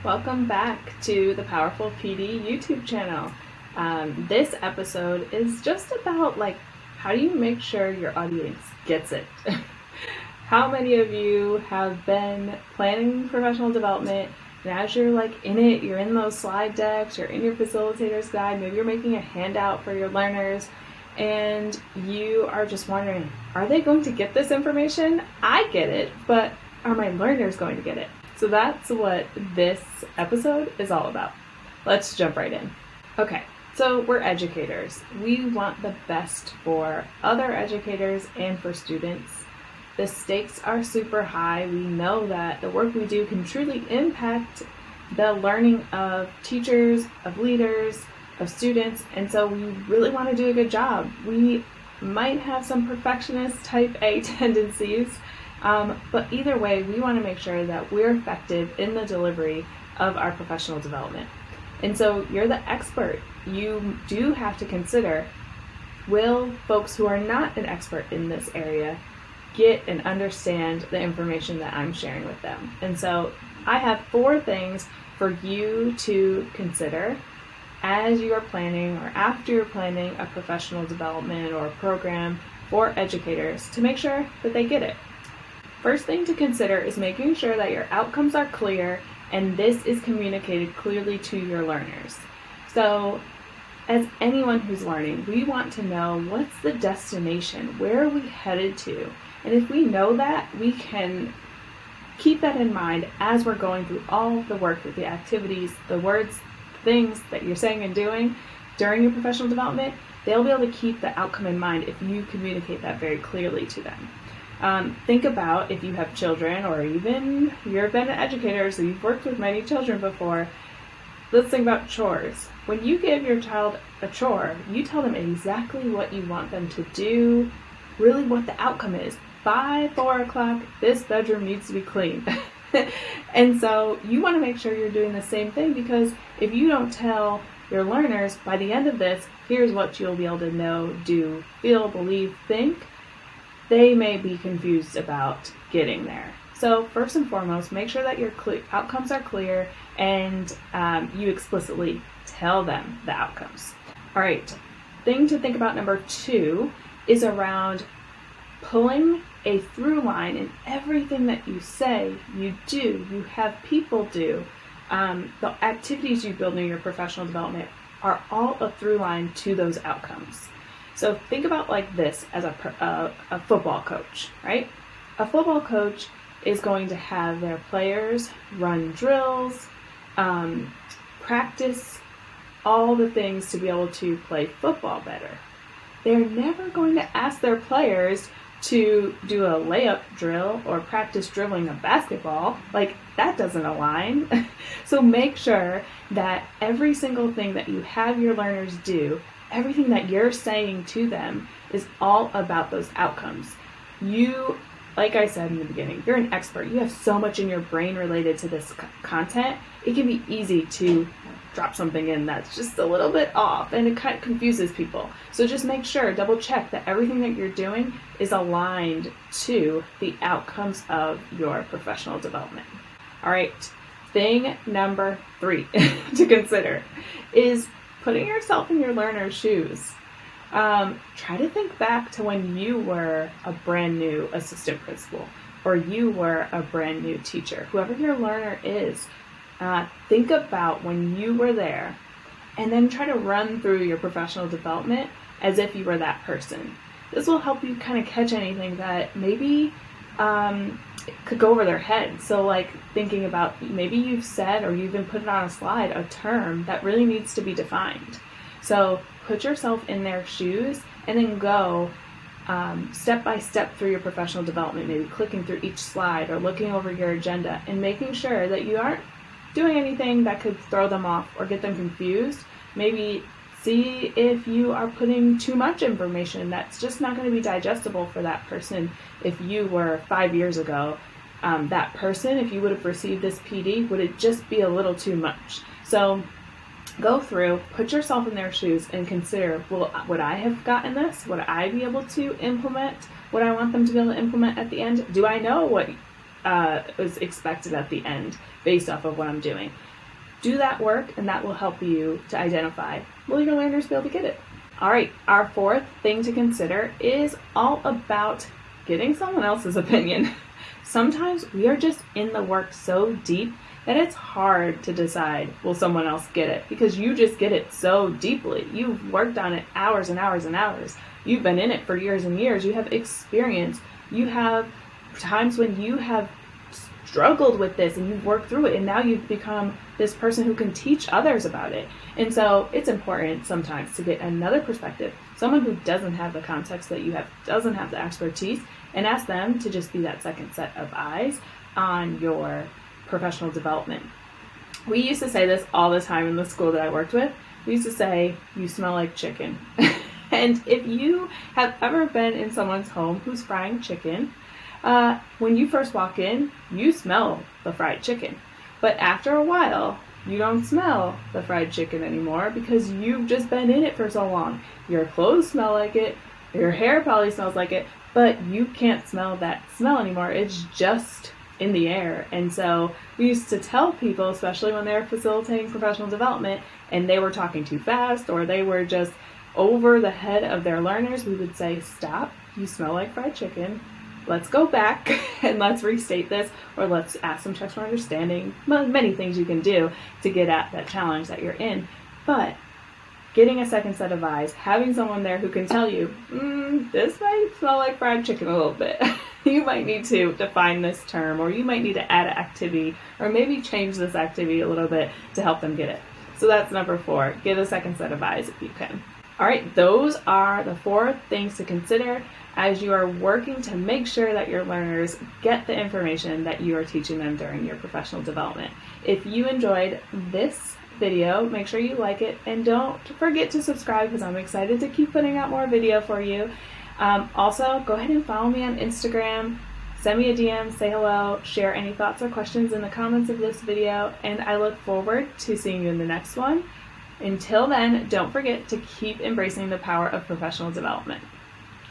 Welcome back to the Powerful PD YouTube channel. This episode is just about how do you make sure your audience gets it? How many of you have been planning professional development, and as you're in it, you're in those slide decks, you're in your facilitator's guide, maybe you're making a handout for your learners, and you are just wondering, are they going to get this information? I get it, but are my learners going to get it? So that's what this episode is all about. Let's jump right in. Okay, so we're educators. We want the best for other educators and for students. The stakes are super high. We know that the work we do can truly impact the learning of teachers, of leaders, of students, and so we really want to do a good job. We might have some perfectionist type A tendencies, but either way, we want to make sure that we're effective in the delivery of our professional development. And so you're the expert. You do have to consider, will folks who are not an expert in this area get and understand the information that I'm sharing with them? And so I have 4 things for you to consider as you are planning or after you're planning a professional development or a program for educators to make sure that they get it. First thing to consider is making sure that your outcomes are clear and this is communicated clearly to your learners. So as anyone who's learning, we want to know what's the destination, where are we headed to? And if we know that, we can keep that in mind as we're going through all the work, the activities, the words, things that you're saying and doing during your professional development. They'll be able to keep the outcome in mind if you communicate that very clearly to them. Think about if you have children, or even you've been an educator, so you've worked with many children before. Let's think about chores. When you give your child a chore, you tell them exactly what you want them to do, really what the outcome is. By 4 o'clock, this bedroom needs to be clean. And so you want to make sure you're doing the same thing, because if you don't tell your learners by the end of this, here's what you'll be able to know, do, feel, believe, think, they may be confused about getting there. So first and foremost, make sure that your outcomes are clear and you explicitly tell them the outcomes. All right, thing to think about number 2 is around pulling a through line in everything that you say, you do, you have people do. The activities you build in your professional development are all a through line to those outcomes. So think about this as a football coach, right? A football coach is going to have their players run drills, practice all the things to be able to play football better. They're never going to ask their players to do a layup drill or practice dribbling a basketball. That doesn't align. So make sure that every single thing that you have your learners do, everything that you're saying to them, is all about those outcomes. You, like I said in the beginning, you're an expert. You have so much in your brain related to this content. It can be easy to drop something in that's just a little bit off, and it kind of confuses people. So just make sure, double check that everything that you're doing is aligned to the outcomes of your professional development. All right, thing number 3 to consider is putting yourself in your learner's shoes. Try to think back to when you were a brand new assistant principal, or you were a brand new teacher, whoever your learner is. Think about when you were there, and then try to run through your professional development as if you were that person. This will help you kind of catch anything that maybe could go over their head. So thinking about, maybe you've said, or you've been put on a slide, a term that really needs to be defined. So put yourself in their shoes and then go step by step through your professional development, maybe clicking through each slide or looking over your agenda and making sure that you aren't doing anything that could throw them off or get them confused. Maybe see if you are putting too much information that's just not going to be digestible for that person. If you were 5 years ago, that person, if you would have received this PD, would it just be a little too much? So go through, put yourself in their shoes, and consider, well, would I have gotten this? Would I be able to implement what I want them to be able to implement at the end? Do I know what is expected at the end based off of what I'm doing. Do that work, and that will help you to identify, will your learners be able to get it? All right, our fourth thing to consider is all about getting someone else's opinion. Sometimes we are just in the work so deep that it's hard to decide, will someone else get it? Because you just get it so deeply. You've worked on it hours and hours and hours. You've been in it for years and years. You have experience. You have times when you have struggled with this and you've worked through it, and now you've become this person who can teach others about it. And so it's important sometimes to get another perspective, someone who doesn't have the context that you have, doesn't have the expertise, and ask them to just be that second set of eyes on your professional development. We used to say this all the time in the school that I worked with. We used to say, you smell like chicken. And if you have ever been in someone's home who's frying chicken, when you first walk in, you smell the fried chicken. But after a while, you don't smell the fried chicken anymore because you've just been in it for so long. Your clothes smell like it, your hair probably smells like it, but you can't smell that smell anymore. It's just in the air. And so we used to tell people, especially when they were facilitating professional development and they were talking too fast or they were just over the head of their learners, we would say, stop, you smell like fried chicken. Let's go back and let's restate this, or let's ask some checks for understanding. Many things you can do to get at that challenge that you're in. But getting a second set of eyes, having someone there who can tell you, this might smell like fried chicken a little bit. You might need to define this term, or you might need to add an activity, or maybe change this activity a little bit to help them get it. So that's number 4. Get a second set of eyes if you can. All right, those are the 4 things to consider as you are working to make sure that your learners get the information that you are teaching them during your professional development. If you enjoyed this video, make sure you like it, and don't forget to subscribe because I'm excited to keep putting out more video for you. Also, go ahead and follow me on Instagram. Send me a DM, say hello, share any thoughts or questions in the comments of this video, and I look forward to seeing you in the next one. Until then, don't forget to keep embracing the power of professional development.